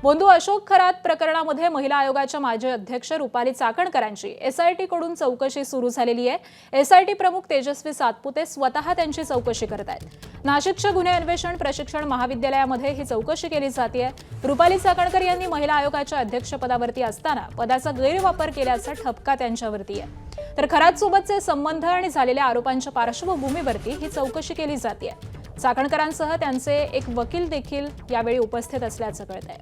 बोंधू अशोक खरात प्रकरणामध्ये महिला आयोगाच्या माजी अध्यक्ष रुपाली चाकणकरांची एसआयटी कडून चौकशी सुरू झालेली आहे। एसआयटी प्रमुख तेजस्वी सातपुते स्वतः त्यांची चौकशी करत आहेत। नाशिकच्या गुन्हे अन्वेषण प्रशिक्षण महाविद्यालयामध्ये ही चौकशी केली जाते। रुपाली चाकणकर यांनी महिला आयोगाच्या अध्यक्षपदावरती असताना पदाचा गैरवापर केल्याचा ठपका त्यांच्यावरती आहे। तर खरात सोबतचे संबंध आणि झालेल्या आरोपांच्या पार्श्वभूमीवरती ही चौकशी केली जाते। चाकणकरांसह त्यांचे एक वकील देखील यावेळी उपस्थित असल्याचं कळतंय।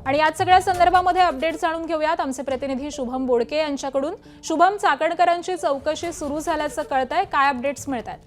आणि या सगळ्या संदर्भामध्ये अपडेट जाणून घेऊयात आमचे प्रतिनिधी शुभम बोडके यांच्याकडून। शुभम, चाकणकरांची चौकशी सुरू झाल्याचं कळतंय, काय अपडेट्स मिळतात?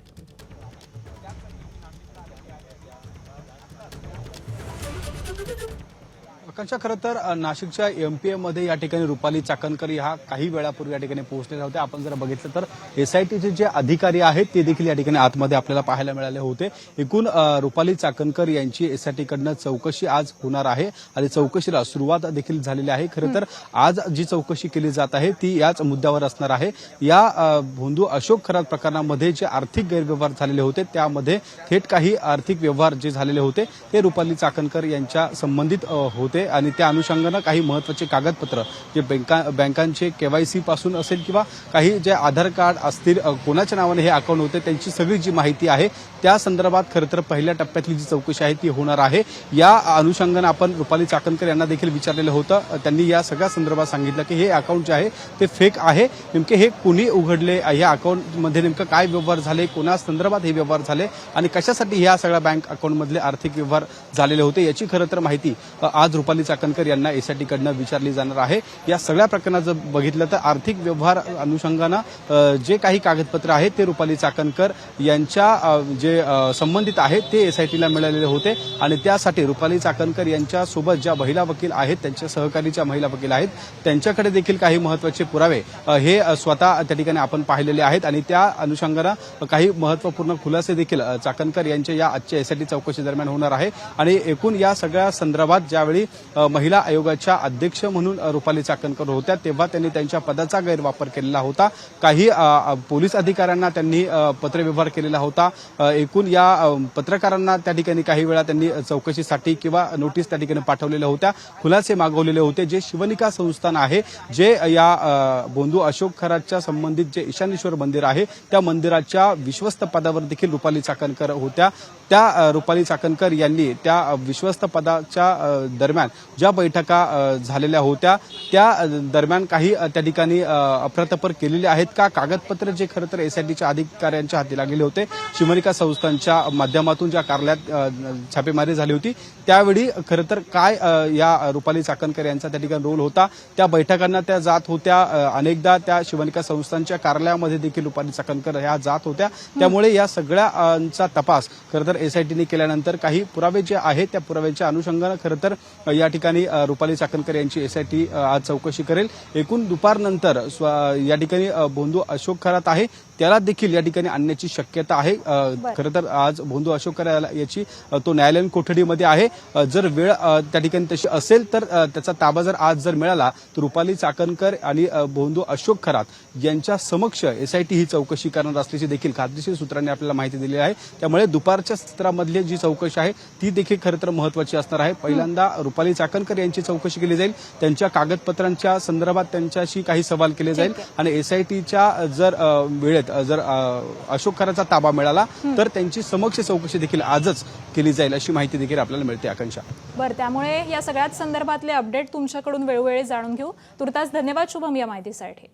आकांक्षा, खरं तर नाशिकच्या एमपीएम मध्ये या ठिकाणी रुपाली चाकणकर ह्या काही वेळापूर्वी या ठिकाणी पोहोचलेल्या होत्या। आपण जर बघितलं तर एसआयटीचे जे अधिकारी आहेत ते देखील या ठिकाणी आतमध्ये आपल्याला पाहायला मिळाले होते। एकूण रुपाली चाकणकर यांची एसआयटी कडनं चौकशी आज होणार आहे आणि चौकशीला सुरुवात देखील झालेली आहे। खरं तर आज जी चौकशी केली जात आहे ती याच मुद्द्यावर असणार आहे। या बोंधू अशोक खरात प्रकरणामध्ये जे आर्थिक गैरव्यवहार झालेले होते त्यामध्ये थेट काही आर्थिक व्यवहार जे झालेले होते ते रुपाली चाकणकर यांच्या संबंधित होते आणि त्या अनुषंगाने काही महत्त्वाचे कागदपत्र जे बँकांचे केवायसी पासून असेल किंवा काही जे आधार कार्ड असतील, कोणाच्या नावाने हे अकाउंट होते त्यांची सगळी जी माहिती आहे त्या संदर्भात खरं तर पहिल्या टप्प्यातली जी चौकशी आहे ती होणार आहे। या अनुषंगाने आपण रुपाली चाकणकर यांना देखील विचारलेलं होतं। त्यांनी या सगळ्या संदर्भात सांगितलं की हे अकाउंट जे आहे ते फेक आहे। नेमके हे कुणी उघडले, या अकाउंटमध्ये नेमकं काय व्यवहार झाले, कोणा संदर्भात हे व्यवहार झाले आणि कशासाठी ह्या सगळ्या बँक अकाउंटमधले आर्थिक व्यवहार झालेले होते याची खरं तर माहिती आज रुपाली चाकणकर यांना एसआयटी कडनं विचारली जाणार आहे। या सगळ्या प्रकरणात जर बघितलं तर आर्थिक व्यवहार अनुषंगानं जे काही कागदपत्र आहेत ते रुपाली चाकणकर यांच्या जे संबंधित आहेत ते एसआयटीला मिळालेले होते आणि त्यासाठी रुपाली चाकणकर यांच्या सोबत ज्या महिला वकील आहेत, त्यांच्या सहकारीच्या महिला वकील आहेत, त्यांच्याकडे देखील काही महत्त्वाचे पुरावे हे स्वतः त्या ठिकाणी आपण पाहिलेले आहेत आणि त्या अनुषंगानं काही महत्त्वपूर्ण खुलासे देखील चाकणकर यांच्या या आजच्या एसआयटी चौकशी दरम्यान होणार आहे। आणि एकूण या सगळ्या संदर्भात ज्यावेळी महिला आयोगाच्या अध्यक्ष म्हणून रुपाली चाकणकर होत्या तेव्हा त्यांनी त्यांच्या पदाचा गैरवापर केलेला होता। काही पोलीस अधिकाऱ्यांना त्यांनी पत्रव्यवहार केलेला होता। एकूण या पत्रकारांना त्या ठिकाणी काही वेळा त्यांनी चौकशीसाठी किंवा नोटीस त्या ठिकाणी पाठवलेल्या होत्या, खुलासे मागवलेले होते। जे शिवनिका संस्थान आहे जे या बोंधू अशोक खरातच्या संबंधित जे ईशानेश्वर मंदिर आहे त्या मंदिराच्या विश्वस्त पदावर देखील रुपाली चाकणकर होत्या। त्या रुपाली चाकणकर यांनी त्या विश्वस्त पदाच्या दरम्यान ज्या बैठका झालेल्या होत्या त्या दरम्यान काही त्या ठिकाणी अफरातफर केलेली आहेत का, कागदपत्र जे खरं तर एसआयटीच्या अधिकाऱ्यांच्या हाती लागलेले होते, शिवनिका संस्थांच्या माध्यमातून ज्या कार्यालयात छापेमारी झाली होती त्यावेळी खरं तर काय या रुपाली चाकणकर यांचा त्या ठिकाणी रोल होता, त्या बैठकांना त्या जात होत्या, अनेकदा त्या शिवनिका संस्थांच्या कार्यालयामध्ये देखील रुपाली चाकणकर ह्या जात होत्या। त्यामुळे या सगळ्यांचा तपास खरं तर एसआयटीने केल्यानंतर काही पुरावे जे आहेत त्या पुराव्यांच्या अनुषंगाने खरं तर या ठिकाणी रुपाली चाकणकर यांची एसआयटी आज चौकशी करेल। एकूण दुपारनंतर या ठिकाणी बोंधू अशोक खरात आहे त्याला देखील या ठिकाणी आणण्याची शक्यता आहे। खरं तर आज बोंधू अशोक खरात याची तो न्यायालयीन कोठडीमध्ये आहे। जर वेळ त्या ठिकाणी तशी असेल तर त्याचा ताबा जर आज जर मिळाला तर रुपाली चाकणकर आणि बोंधू अशोक खरात यांच्या समक्ष एसआयटी ही चौकशी करणार असल्याची देखील खात्रीशीर सूत्रांनी आपल्याला माहिती दिली आहे। त्यामुळे दुपारच्या सत्रामधली जी चौकशी आहे ती देखील खरं तर महत्त्वाची असणार आहे। पहिल्यांदा रुपाली चाकणकर यांची चौकशी केली जाईल, त्यांच्या कागदपत्रांच्या संदर्भात त्यांच्याशी काही सवाल केले जाईल आणि एसआयटीच्या जर वेळेत जर अशोक खरातचा ताबा मिळाला तर त्यांची समक्ष चौकशी देखील आजच केली जाईल अशी माहिती देखील आपल्याला मिळते। आकांक्षा, बरं, त्यामुळे या सगळ्याच संदर्भातले अपडेट तुमच्याकडून वेळोवेळी जाणून घेऊ। तुर्तास धन्यवाद शुभम या माहितीसाठी।